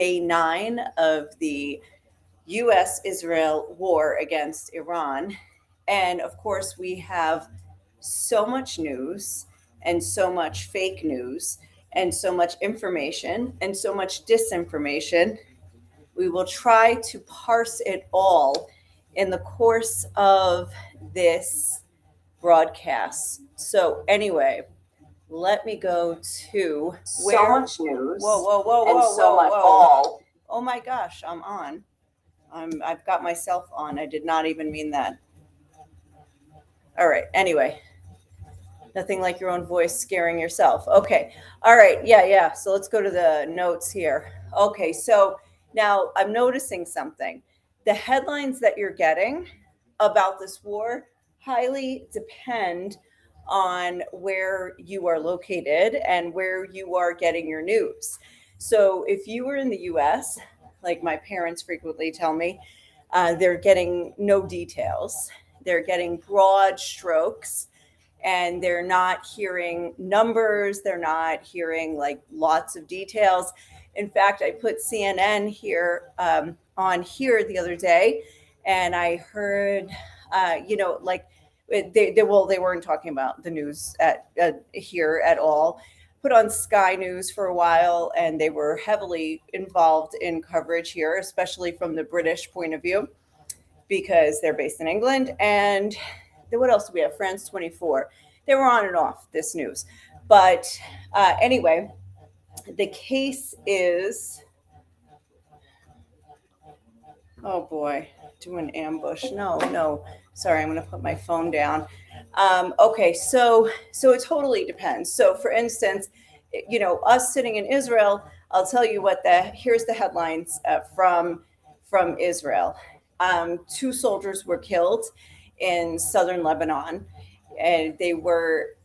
Day 9 of the U.S.-Israel war against Iran. And of course, we have so much news and so much fake news and so much information and so much disinformation. We will try to parse it all in the course of this broadcast. So, anyway, let me go to where. So much news. Whoa, and so much all. Oh my gosh, I'm on. I've got myself on. I did not even mean that. All right. Anyway, nothing like your own voice scaring yourself. Okay. All right. Yeah. So let's go to the notes here. Okay. So now I'm noticing something. The headlines that you're getting about this war highly depend on where you are located and where you are getting your news. So if you were in the US, like my parents frequently tell me, they're getting no details. They're getting broad strokes and they're not hearing numbers. They're not hearing like lots of details. In fact, I put CNN here on here the other day and I heard, like they weren't talking about the news at here at all. Put on Sky News for a while, and they were heavily involved in coverage here, especially from the British point of view, because they're based in England. And then what else do we have? France 24. They were on and off this news. But anyway, the case is, oh boy, do an ambush. No. Sorry, I'm going to put my phone down. Okay, so it totally depends. So for instance, us sitting in Israel, I'll tell you here's the headlines from Israel. 2 soldiers were killed in southern Lebanon, and they were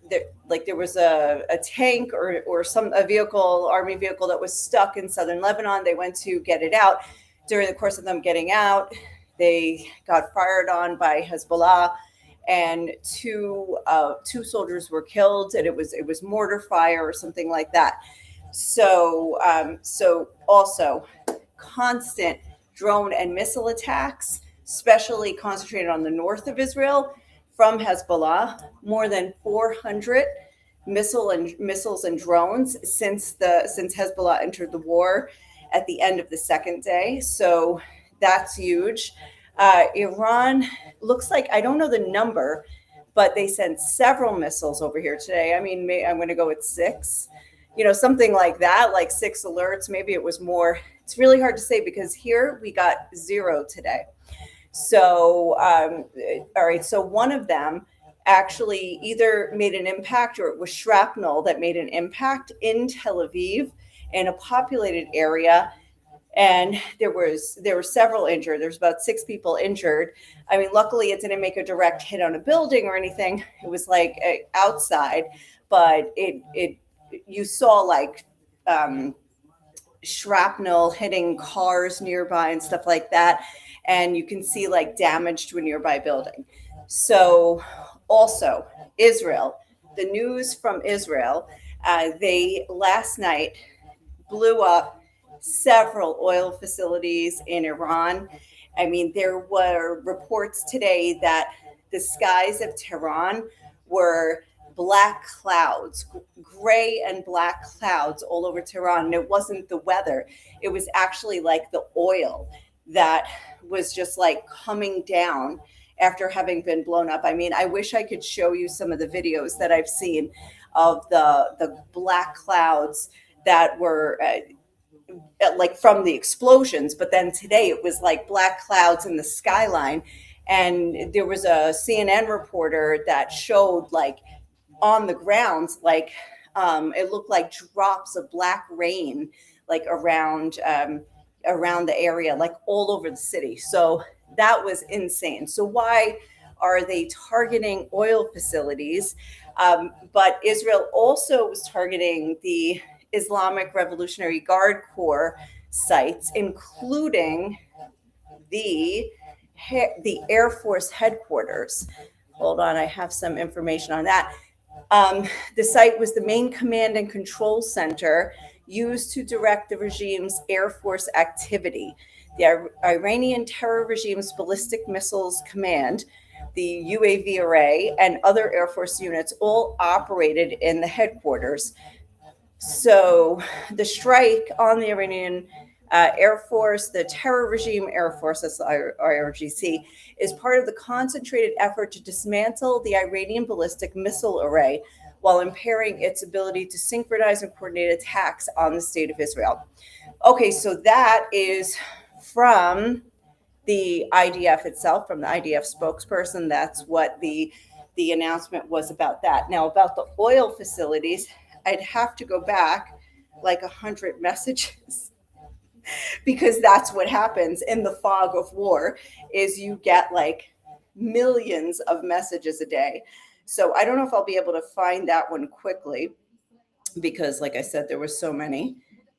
there was a tank or a vehicle, army vehicle that was stuck in southern Lebanon. They went to get it out. During the course of them getting out, they got fired on by Hezbollah, and two soldiers were killed, and it was mortar fire or something like that. So also constant drone and missile attacks, especially concentrated on the north of Israel from Hezbollah. More than 400 missiles and drones since Hezbollah entered the war at the end of the second day. So that's huge. Iran looks like, I don't know the number, but they sent several missiles over here today. I mean, I'm going to go with 6, something like that, like 6 alerts. Maybe it was more. It's really hard to say because here we got 0 today. So, all right. So one of them actually either made an impact or it was shrapnel that made an impact in Tel Aviv in a populated area. And there were several injured. There's about 6 people injured. I mean, luckily it didn't make a direct hit on a building or anything. It was like outside, but you saw like shrapnel hitting cars nearby and stuff like that. And you can see like damage to a nearby building. So also Israel, the news from Israel, they last night blew up several oil facilities in Iran. I mean, there were reports today that the skies of Tehran were black clouds, gray and black clouds all over Tehran. And it wasn't the weather. It was actually like the oil that was just like coming down after having been blown up. I mean, I wish I could show you some of the videos that I've seen of the black clouds that were like from the explosions. But then today it was like black clouds in the skyline. And there was a CNN reporter that showed like on the grounds, like it looked like drops of black rain, like around the area, like all over the city. So that was insane. So why are they targeting oil facilities? But Israel also was targeting the Islamic Revolutionary Guard Corps sites, including the Air Force headquarters. Hold on, I have some information on that. The site was the main command and control center used to direct the regime's Air Force activity. The Iranian terror regime's ballistic missiles command, the UAV array, and other Air Force units all operated in the headquarters. So the strike on the Iranian Air Force, the terror regime Air Force, that's the IRGC, is part of the concentrated effort to dismantle the Iranian ballistic missile array while impairing its ability to synchronize and coordinate attacks on the state of Israel. Okay, so that is from the IDF itself, from the IDF spokesperson. That's what the announcement was about that. Now, about the oil facilities, I'd have to go back like 100 messages because that's what happens in the fog of war is you get like millions of messages a day. So I don't know if I'll be able to find that one quickly because, like I said, there were so many.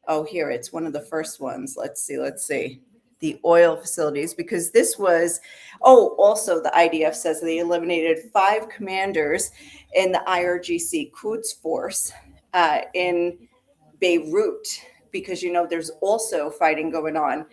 Oh, here, it's one of the first ones. Let's see. The oil facilities, because this was, also the IDF says they eliminated 5 commanders in the IRGC Quds force in Beirut, because, there's also fighting going on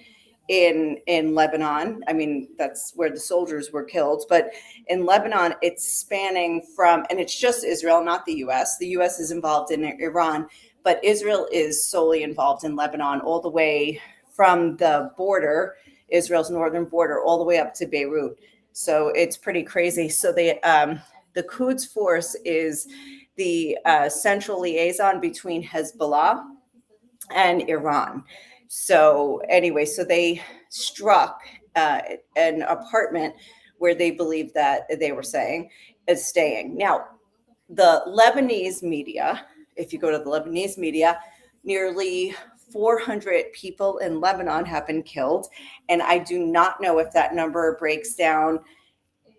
in Lebanon. I mean, that's where the soldiers were killed. But in Lebanon, it's spanning from, and it's just Israel, not the U.S. The U.S. is involved in Iran, but Israel is solely involved in Lebanon all the way from the border, Israel's northern border, all the way up to Beirut. So it's pretty crazy. So the Quds force is the central liaison between Hezbollah and Iran. So anyway, so they struck an apartment where they believed that they were saying is staying. Now, the Lebanese media, if you go to the Lebanese media, nearly 400 people in Lebanon have been killed. And I do not know if that number breaks down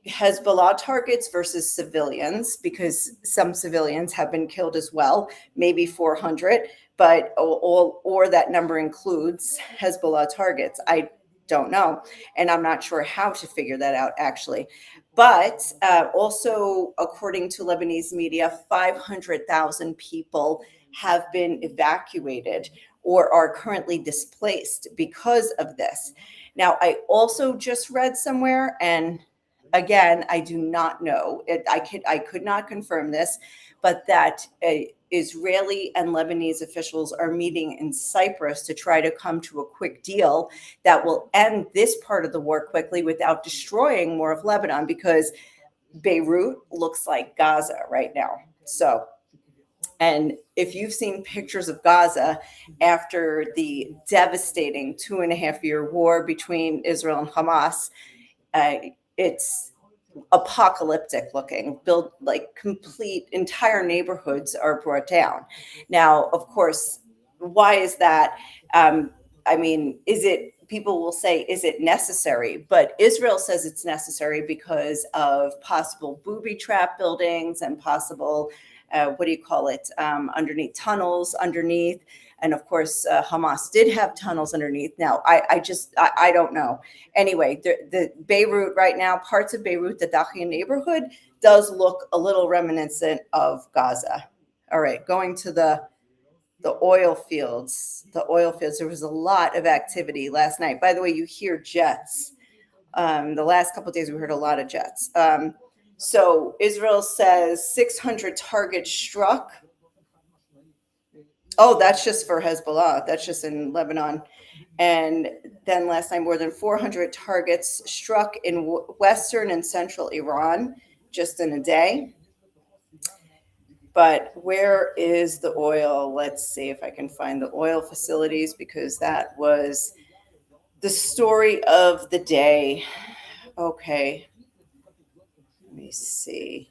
Hezbollah targets versus civilians, because some civilians have been killed as well, maybe 400, but or that number includes Hezbollah targets. I don't know. And I'm not sure how to figure that out, actually. But also, according to Lebanese media, 500,000 people have been evacuated or are currently displaced because of this. Now, I also just read somewhere, and again, I do not know. I could not confirm this, but that Israeli and Lebanese officials are meeting in Cyprus to try to come to a quick deal that will end this part of the war quickly without destroying more of Lebanon, because Beirut looks like Gaza right now. So, and if you've seen pictures of Gaza after the devastating 2.5-year war between Israel and Hamas, it's apocalyptic looking. Built like complete entire neighborhoods are brought down. Now, of course, why is that? I mean, people will say, is it necessary? But Israel says it's necessary because of possible booby trap buildings and possible, underneath tunnels underneath. And of course, Hamas did have tunnels underneath. Now, I don't know. Anyway, the Beirut right now, parts of Beirut, the Dahiya neighborhood, does look a little reminiscent of Gaza. All right, going to the oil fields. The oil fields, there was a lot of activity last night. By the way, you hear jets. The last couple of days, we heard a lot of jets. So Israel says 600 targets struck. Oh, that's just for Hezbollah. That's just in Lebanon. And then last night, more than 400 targets struck in western and central Iran just in a day. But where is the oil? Let's see if I can find the oil facilities, because that was the story of the day. Okay. Let me see.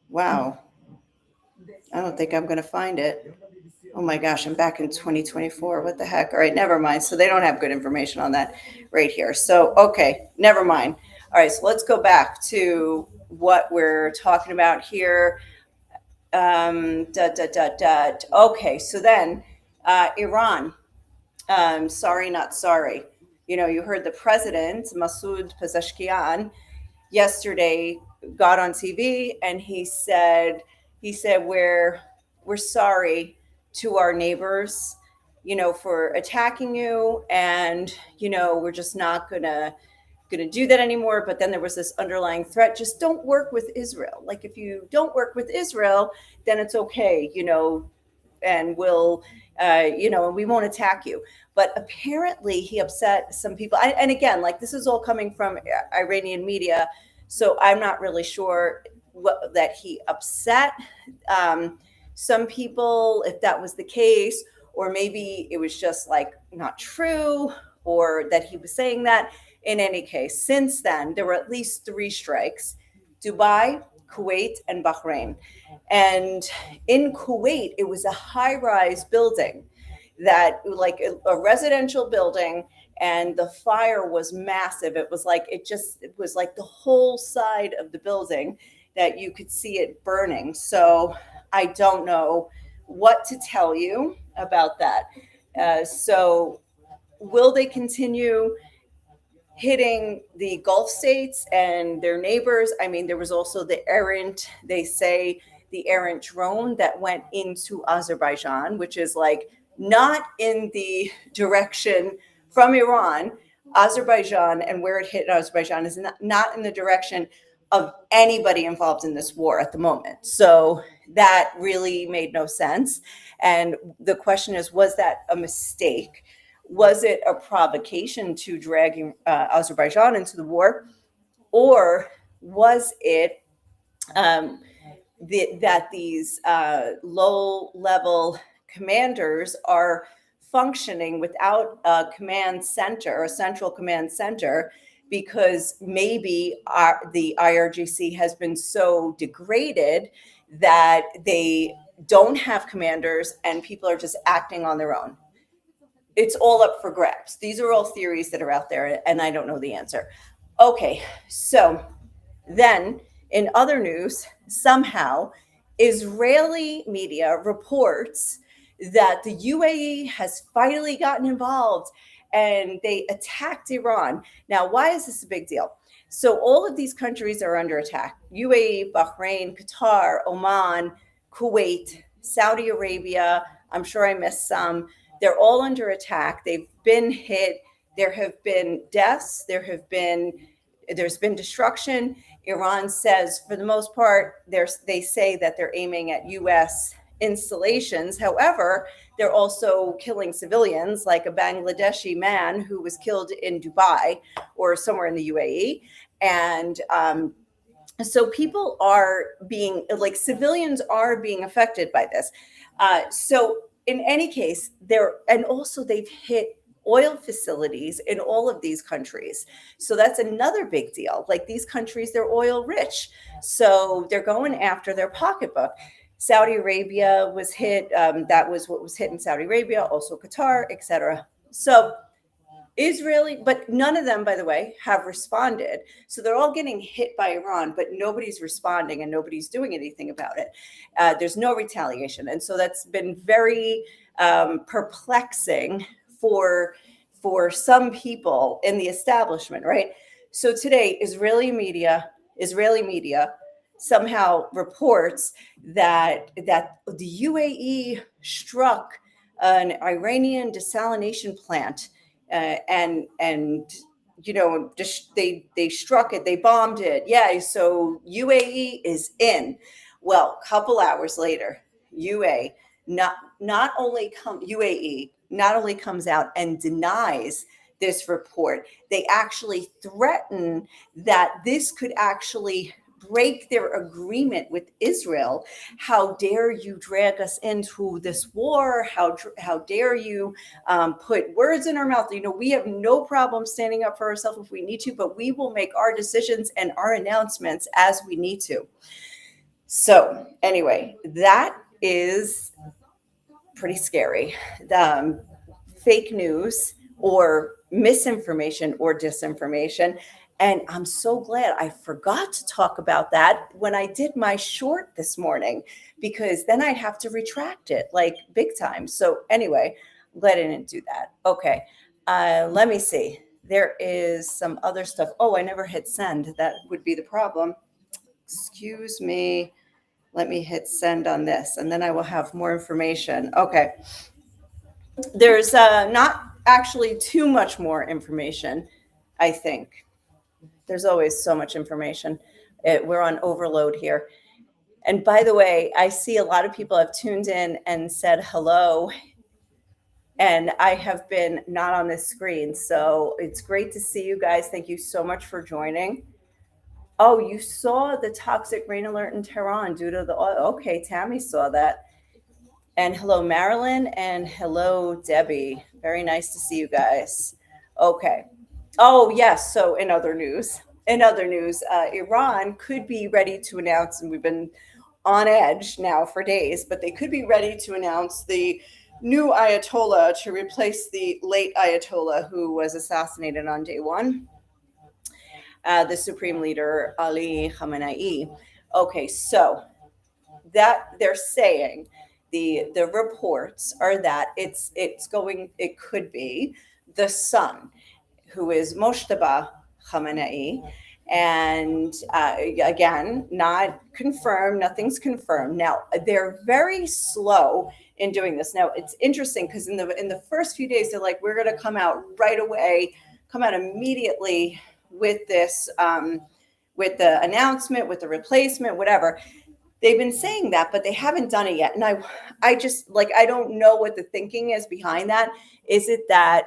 Wow. I don't think I'm going to find it. Oh my gosh, I'm back in 2024. What the heck? All right, never mind. So they don't have good information on that right here. So, okay, never mind. All right, so let's go back to what we're talking about here. Okay, so then Iran. Sorry, not sorry. You heard the president, Masoud Pezeshkian, yesterday got on TV and he said, He said, we're sorry to our neighbors, for attacking you. And, we're just not gonna do that anymore. But then there was this underlying threat: just don't work with Israel. Like, if you don't work with Israel, then it's okay, and we'll, and we won't attack you. But apparently he upset some people. And again, like, this is all coming from Iranian media, so I'm not really sure that he upset some people, if that was the case, or maybe it was just like not true, or that he was saying that. In any case, since then, there were at least 3 strikes: Dubai, Kuwait, and Bahrain. And in Kuwait, it was a high-rise building, that, like, a residential building, and the fire was massive. It was like the whole side of the building that you could see it burning. So I don't know what to tell you about that. So will they continue hitting the Gulf states and their neighbors? I mean, there was also the errant drone that went into Azerbaijan, which is like not in the direction from Iran. Azerbaijan, and where it hit Azerbaijan, is not in the direction of anybody involved in this war at the moment. So that really made no sense. And the question is, was that a mistake? Was it a provocation to drag Azerbaijan into the war? Or was it that these low-level commanders are functioning without a command center, a central command center, because maybe the IRGC has been so degraded that they don't have commanders and people are just acting on their own? It's all up for grabs. These are all theories that are out there, and I don't know the answer. Okay, so then in other news, somehow Israeli media reports that the UAE has finally gotten involved and they attacked Iran. Now, why is this a big deal? So all of these countries are under attack: UAE, Bahrain, Qatar, Oman, Kuwait, Saudi Arabia. I'm sure I missed some. They're all under attack. They've been hit. There have been deaths. There's been destruction. Iran says, for the most part, they say that they're aiming at U.S. installations. However, they're also killing civilians, like a Bangladeshi man who was killed in Dubai or somewhere in the UAE. And so people are civilians are being affected by this. So in any case, they've hit oil facilities in all of these countries. So that's another big deal. Like, these countries, they're oil rich. So they're going after their pocketbook. Saudi Arabia was hit. That was what was hit in Saudi Arabia, also Qatar, etc. So but none of them, by the way, have responded. So they're all getting hit by Iran, but nobody's responding and nobody's doing anything about it. There's no retaliation. And so that's been very perplexing for some people in the establishment, right? So today, Israeli media somehow reports that the UAE struck an Iranian desalination plant, and they struck it, they bombed it. Yeah, so UAE is in. Well, a couple hours later, UAE not only comes out and denies this report, they actually threaten that this could actually break their agreement with Israel. How dare you drag us into this war? How dare you put words in our mouth? We have no problem standing up for ourselves if we need to, but we will make our decisions and our announcements as we need to. So anyway, that is pretty scary. Fake news or misinformation or disinformation. And I'm so glad I forgot to talk about that when I did my short this morning, because then I'd have to retract it like big time. So anyway, I'm glad I didn't do that. Okay, let me see. There is some other stuff. Oh, I never hit send. That would be the problem. Excuse me. Let me hit send on this, and then I will have more information. Okay. There's not actually too much more information, I think. There's always so much information. We're on overload here. And by the way, I see a lot of people have tuned in and said hello, and I have been not on this screen. So it's great to see you guys. Thank you so much for joining. Oh, you saw the toxic rain alert in Tehran due to the oil. Okay, Tammy saw that. And hello, Marilyn, and hello, Debbie. Very nice to see you guys. Okay. Oh, yes. So in other news, Iran could be ready to announce, and we've been on edge now for days, but they could be ready to announce the new Ayatollah to replace the late Ayatollah who was assassinated on day one, the Supreme Leader Ali Khamenei. Okay, so that they're saying the reports are that it could be the son, who is Moshtaba Khamenei. And again, not confirmed, nothing's confirmed. Now, they're very slow in doing this. Now, it's interesting because in the first few days, they're like, we're going to come out right away, come out immediately with this, with the announcement, with the replacement, whatever. They've been saying that, but they haven't done it yet. And I just like, I don't know what the thinking is behind that. Is it that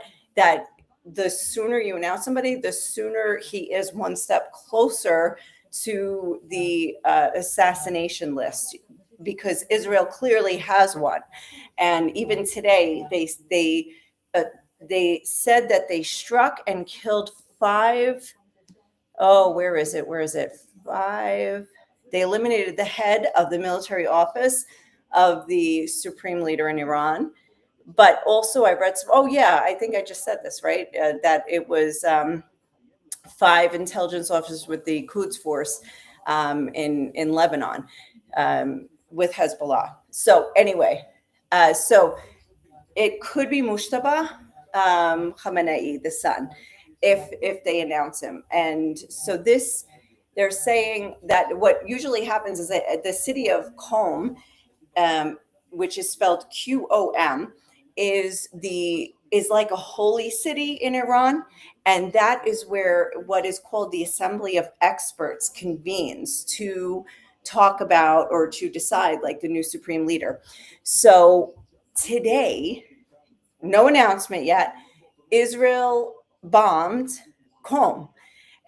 the sooner you announce somebody, the sooner he is one step closer to the assassination list, because Israel clearly has one. And even today, they said that they struck and killed 5. Oh, where is it? 5. They eliminated the head of the military office of the supreme leader in Iran. But also I read some, I think I just said this, right? That it was 5 intelligence officers with the Quds Force in Lebanon with Hezbollah. So anyway, so it could be Mujtaba Khamenei, the son, if they announce him. And so they're saying that what usually happens is that the city of Qom, which is spelled Qom, is like a holy city in Iran, and that is where what is called the Assembly of Experts convenes to talk about or to decide like the new supreme leader. So today, no announcement yet, Israel bombed Qom.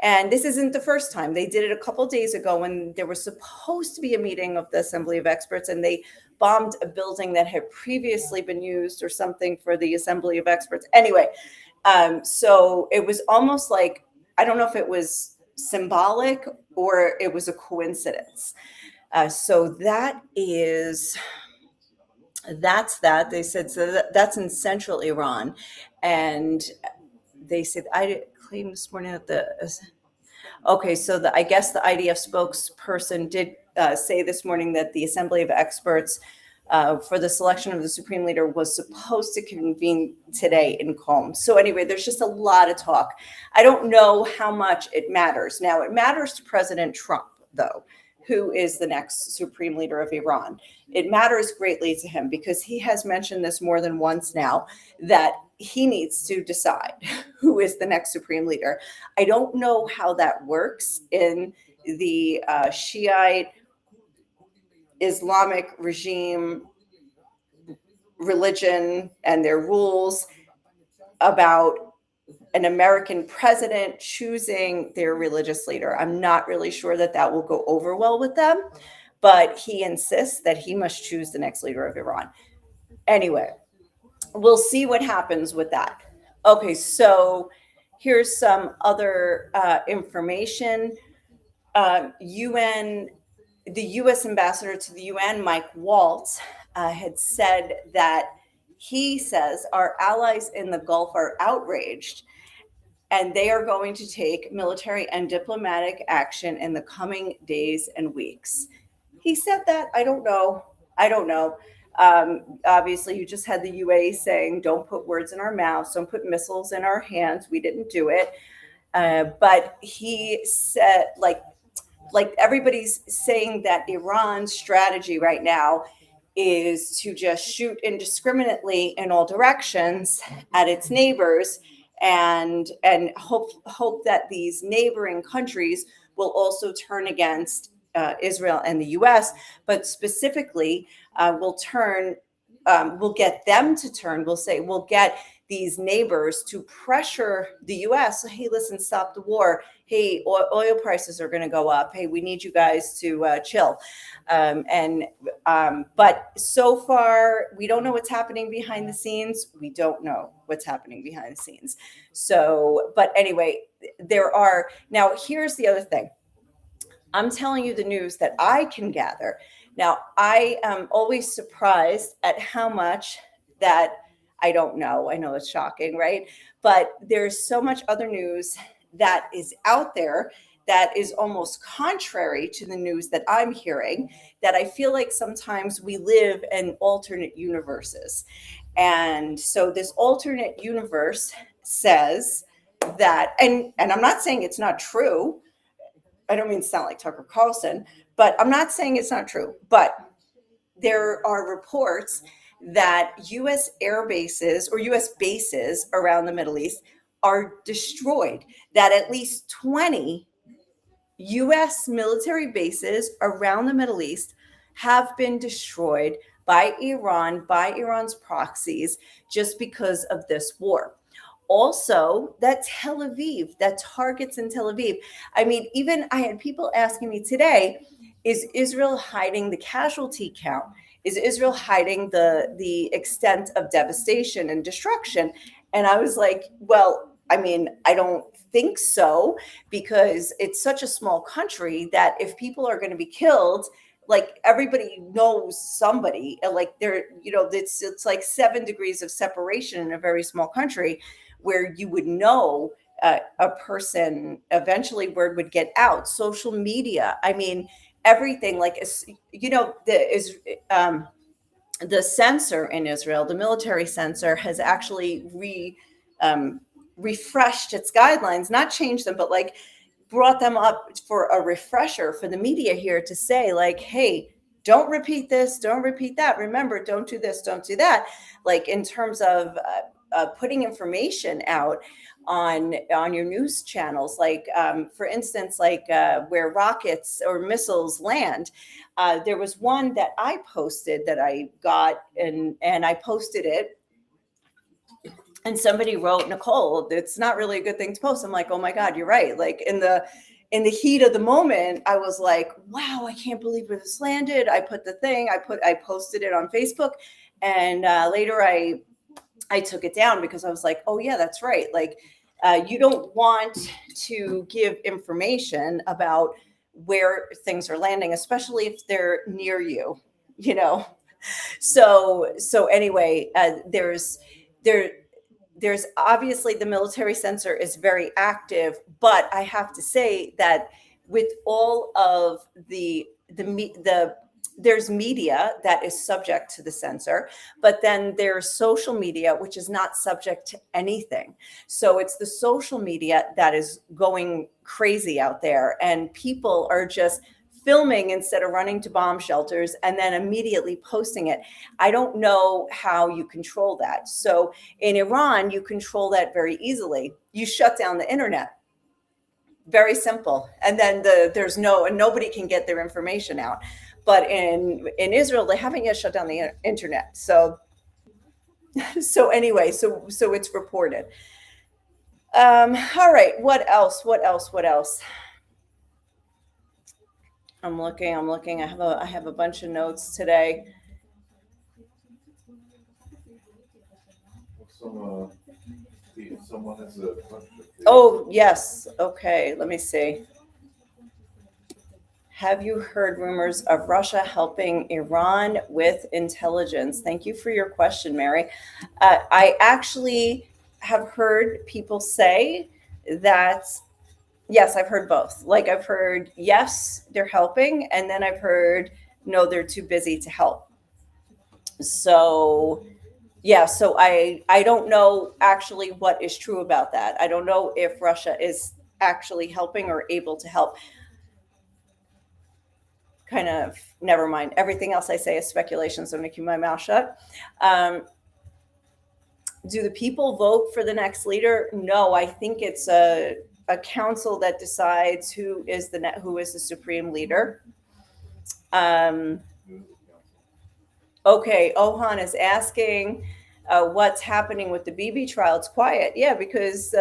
And this isn't the first time. They did it a couple of days ago when there was supposed to be a meeting of the Assembly of Experts, and they bombed a building that had previously been used or something for the Assembly of Experts. Anyway, so it was almost like, I don't know if it was symbolic or it was a coincidence. So that's that. They said, so that's in central Iran. And they said, I claimed this morning that okay, so I guess the IDF spokesperson did say this morning that the Assembly of Experts for the selection of the Supreme Leader was supposed to convene today in Qom. So anyway, there's just a lot of talk. I don't know how much it matters. Now, it matters to President Trump, though, who is the next Supreme Leader of Iran. It matters greatly to him because he has mentioned this more than once now, that he needs to decide who is the next Supreme Leader. I don't know how that works in the Shiite Islamic regime religion and their rules about an American president choosing their religious leader. I'm not really sure that will go over well with them, but he insists that he must choose the next leader of Iran. Anyway, we'll see what happens with that. Okay, so here's some other information. The U.S. ambassador to the UN, Mike Waltz, had said that he says our allies in the Gulf are outraged and they are going to take military and diplomatic action in the coming days and weeks. He said that. I don't know. Obviously, you just had the UAE saying, don't put words in our mouths, don't put missiles in our hands. We didn't do it. But he said, like, like everybody's saying that Iran's strategy right now is to just shoot indiscriminately in all directions at its neighbors, and hope that these neighboring countries will also turn against Israel and the U.S., but specifically we'll get them to turn. We'll get these neighbors to pressure the U.S. Hey, listen, stop the war. Hey, oil prices are going to go up. Hey, we need you guys to chill. But so far, we don't know what's happening behind the scenes. We don't know what's happening behind the scenes. So, but anyway, now here's the other thing. I'm telling you the news that I can gather. Now, I am always surprised at how much that I don't know. I know it's shocking, right? But there's so much other news that is out there that is almost contrary to the news that I'm hearing, that I feel like sometimes we live in alternate universes. And so this alternate universe says that, and I'm not saying it's not true. I don't mean to sound like Tucker Carlson, but I'm not saying it's not true. But there are reports that U.S. air bases or U.S. bases around the Middle East are destroyed, that at least 20 U.S. military bases around the Middle East have been destroyed by Iran, by Iran's proxies, just because of this war. Also, that Tel Aviv, that targets in Tel Aviv. I mean, even I had people asking me today, is Israel hiding the casualty count? Is Israel hiding the extent of devastation and destruction? And I was like, well, I mean, I don't think so, because it's such a small country that if people are going to be killed, like everybody knows somebody, like it's like 7 degrees of separation in a very small country, where you would know a person, eventually word would get out. Social media, I mean, everything, like, the censor in Israel, the military censor, has actually refreshed its guidelines, not changed them, but like brought them up for a refresher for the media here to say, like, hey, don't repeat this, don't repeat that. Remember, don't do this, don't do that. Like, in terms of putting information out on your news channels, like for instance, like where rockets or missiles land. There was one that I posted that I got, and I posted it, and somebody wrote, Nicole, it's not really a good thing to post. I'm like, oh my God, you're right. Like in the heat of the moment, I was like, wow, I can't believe where this landed. I put the thing, I posted it on Facebook, and later I took it down, because I was like, oh yeah, that's right. Like you don't want to give information about where things are landing, especially if they're near you, you know? So anyway, there's obviously, the military censor is very active, but I have to say that with all of there's media that is subject to the censor, but then there's social media, which is not subject to anything. So it's the social media that is going crazy out there, and people are just filming instead of running to bomb shelters and then immediately posting it. I don't know how you control that. So in Iran, you control that very easily. You shut down the internet. Very simple. And then nobody can get their information out. But in Israel, they haven't yet shut down the internet. So anyway, so it's reported. All right. What else? I'm looking. I have a bunch of notes today. Someone has a question. Oh, yes. Okay. Let me see. Have you heard rumors of Russia helping Iran with intelligence? Thank you for your question, Mary. I actually have heard people say that, yes, I've heard both. Like, I've heard, yes, they're helping. And then I've heard, no, they're too busy to help. So, yeah, so I don't know actually what is true about that. I don't know if Russia is actually helping or able to help. kind of, never mind. Everything else I say is speculation, so I'm going to keep my mouth shut. Do the people vote for the next leader? No, I think it's a council that decides who is the supreme leader. Okay, Ohan is asking what's happening with the Bibi trial. It's quiet, yeah, because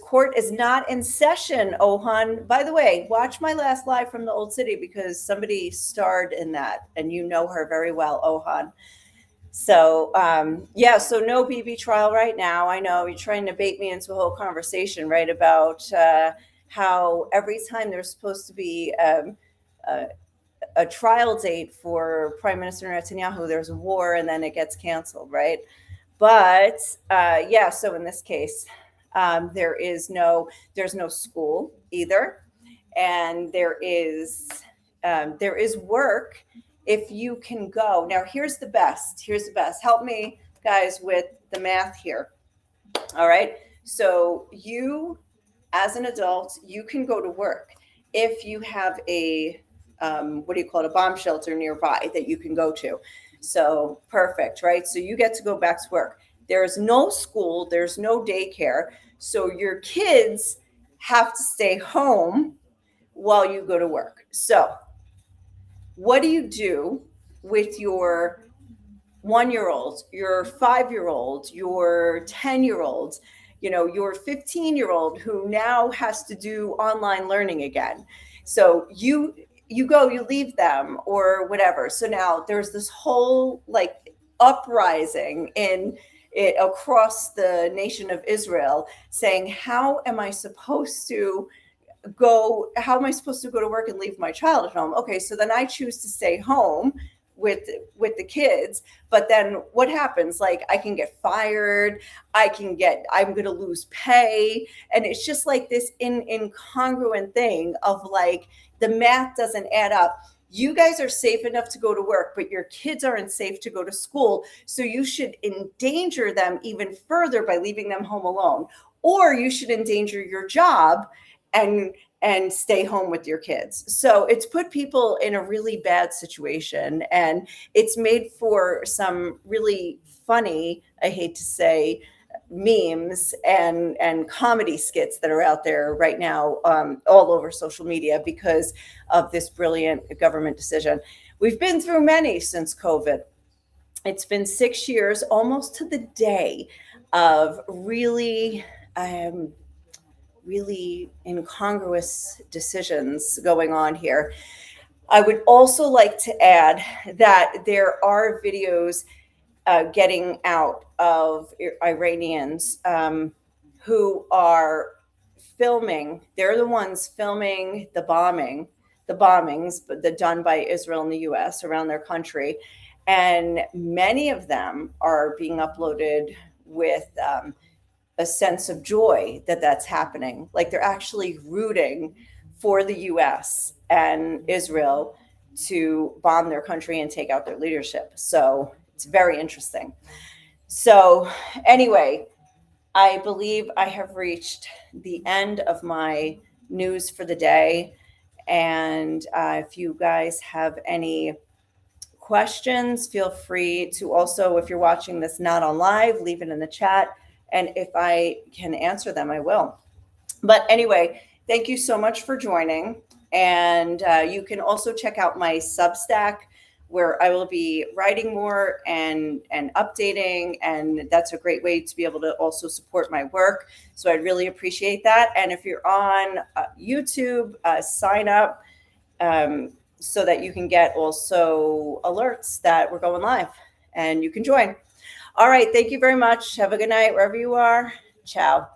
court is not in session. Ohan, by the way, watch my last live from the Old City because somebody starred in that, and you know her very well, Ohan. So yeah, so no Bibi trial right now. I know you're trying to bait me into a whole conversation, right, about how every time there's supposed to be a trial date for Prime Minister Netanyahu, there's a war and then it gets canceled, right? But yeah, so in this case, there's no school either, and there is work if you can go. Now, here's the best. Help me, guys, with the math here. All right. So you, as an adult, you can go to work if you have a a bomb shelter nearby that you can go to. So perfect, right? So you get to go back to work. There's no school, there's no daycare. So your kids have to stay home while you go to work. So what do you do with your 1-year-olds, your 5-year-olds, your 10-year-olds, your 15-year-old who now has to do online learning again? So you leave them or whatever. So now there's this whole uprising in it across the nation of Israel saying, how am I supposed to go to work and leave my child at home? Okay, so then I choose to stay home with the kids, but then what happens? I can get fired, I'm going to lose pay, and it's just this incongruent thing of the math doesn't add up. You guys are safe enough to go to work, but your kids aren't safe to go to school, so you should endanger them even further by leaving them home alone, or you should endanger your job and stay home with your kids. So it's put people in a really bad situation, and it's made for some really funny, I hate to say, memes and comedy skits that are out there right now all over social media because of this brilliant government decision. We've been through many since COVID. It's been 6 years, almost to the day, of really incongruous decisions going on here. I would also like to add that there are videos getting out of Iranians who are filming. They're the ones filming the bombings, but done by Israel and the U.S. around their country, and many of them are being uploaded with a sense of joy that that's happening. They're actually rooting for the U.S. and Israel to bomb their country and take out their leadership. So it's very interesting. So anyway, I believe I have reached the end of my news for the day. And if you guys have any questions, feel free to also, if you're watching this not on live, leave it in the chat. And if I can answer them, I will. But anyway, thank you so much for joining. And you can also check out my Substack, where I will be writing more and updating. And that's a great way to be able to also support my work. So I'd really appreciate that. And if you're on YouTube, sign up so that you can get also alerts that we're going live and you can join. All right. Thank you very much. Have a good night wherever you are. Ciao.